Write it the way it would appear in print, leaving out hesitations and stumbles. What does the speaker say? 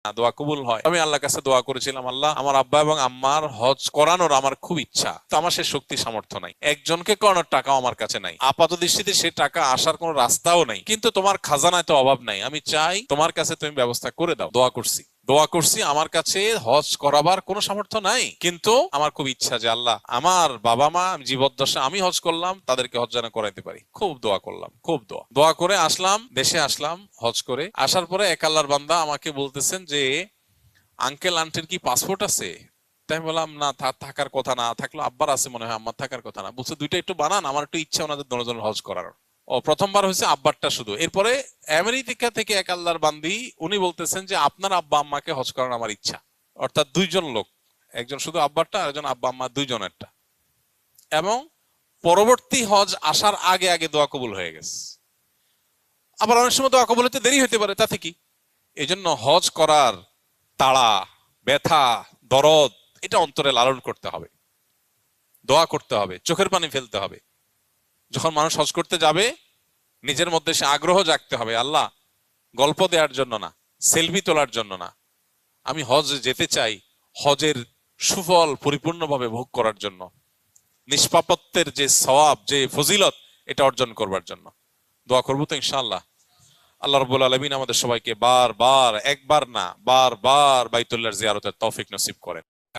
দোয়া কবুল হয়। আমি আল্লাহর কাছে দোয়া করেছিলাম, আল্লাহ আমার আব্বা এবং আম্মার হজ করানোর আমার খুব ইচ্ছা, তো আমার সে শক্তি সামর্থ্য নাই, একজনকে করানোর টাকাও আমার কাছে নাই, আপাত দৃষ্টিতে সে টাকা আসার কোনো রাস্তাও নাই, কিন্তু তোমার খাজানায় তো অভাব নাই, আমি চাই তোমার কাছে তুমি ব্যবস্থা করে দাও। দোয়া করছি আমার কাছে হজ করাবার কোনো সামর্থ্য নাই, কিন্তু আমার খুব ইচ্ছা যে আল্লাহ আমার বাবা মা জীবদ্দশা আমি হজ করলাম, তাদেরকে হজ যেন করাইতে পারি। খুব দোয়া করলাম, খুব দোয়া করে আসলাম, দেশে আসলাম। হজ করে আসার পরে এক আল্লাহর বান্দা আমাকে বলতেছেন যে আঙ্কেল আন্টির কি পাসপোর্ট আছে? তাই আমি বললাম না, থাকার কথা না, থাকলো আব্বার আছে মনে হয়, আম্মার থাকার কথা না। বলছে দুইটা একটু বানান, আমার একটু ইচ্ছা ওনাদের দুজনের হজ করার। ও প্রথমবার হয়েছে আব্বারটা শুধু। এরপরে আমেরিকা থেকে এক আল্লাহর বান্দি উনি বলতেছেন যে আপনার আব্বা আম্মাকে হজ করার আমার ইচ্ছা। অর্থাৎ দুইজন লোক, একজন শুধু আব্বারটা আর একজন আব্বা আম্মা দুইজনেরটা। এবং পরবর্তী হজ আসার আগে আগে দোয়া কবুল হয়ে গেছে। আবার অনেক সময় দোয়া কবুল হতে দেরি হতে পারে, তাতে কি? এই জন্য হজ করার তাড়া, ব্যথা, দরদ এটা অন্তরে লালন করতে হবে, দোয়া করতে হবে, চোখের পানি ফেলতে হবে। যখন মানুষ হজ করতে যাবে নিজের মধ্যে সে আগ্রহ জাগতে হবে, আল্লাহ গল্প দেওয়ার জন্য না, সেলফি তোলার জন্য না, আমি হজ যেতে চাই হজের সুফল পরিপূর্ণভাবে ভোগ করার জন্য, নিষ্পাপত্বের যে সওয়াব, যে ফজিলত, এটা অর্জন করবার জন্য। দোয়া করবো তো ইনশাআল্লাহ। আল্লাহ রাব্বুল আলামিন আমাদের সবাইকে বারবার, একবার না বারবার বাইতুল্লাহর জিয়ারতের তৌফিক নসিব করেন।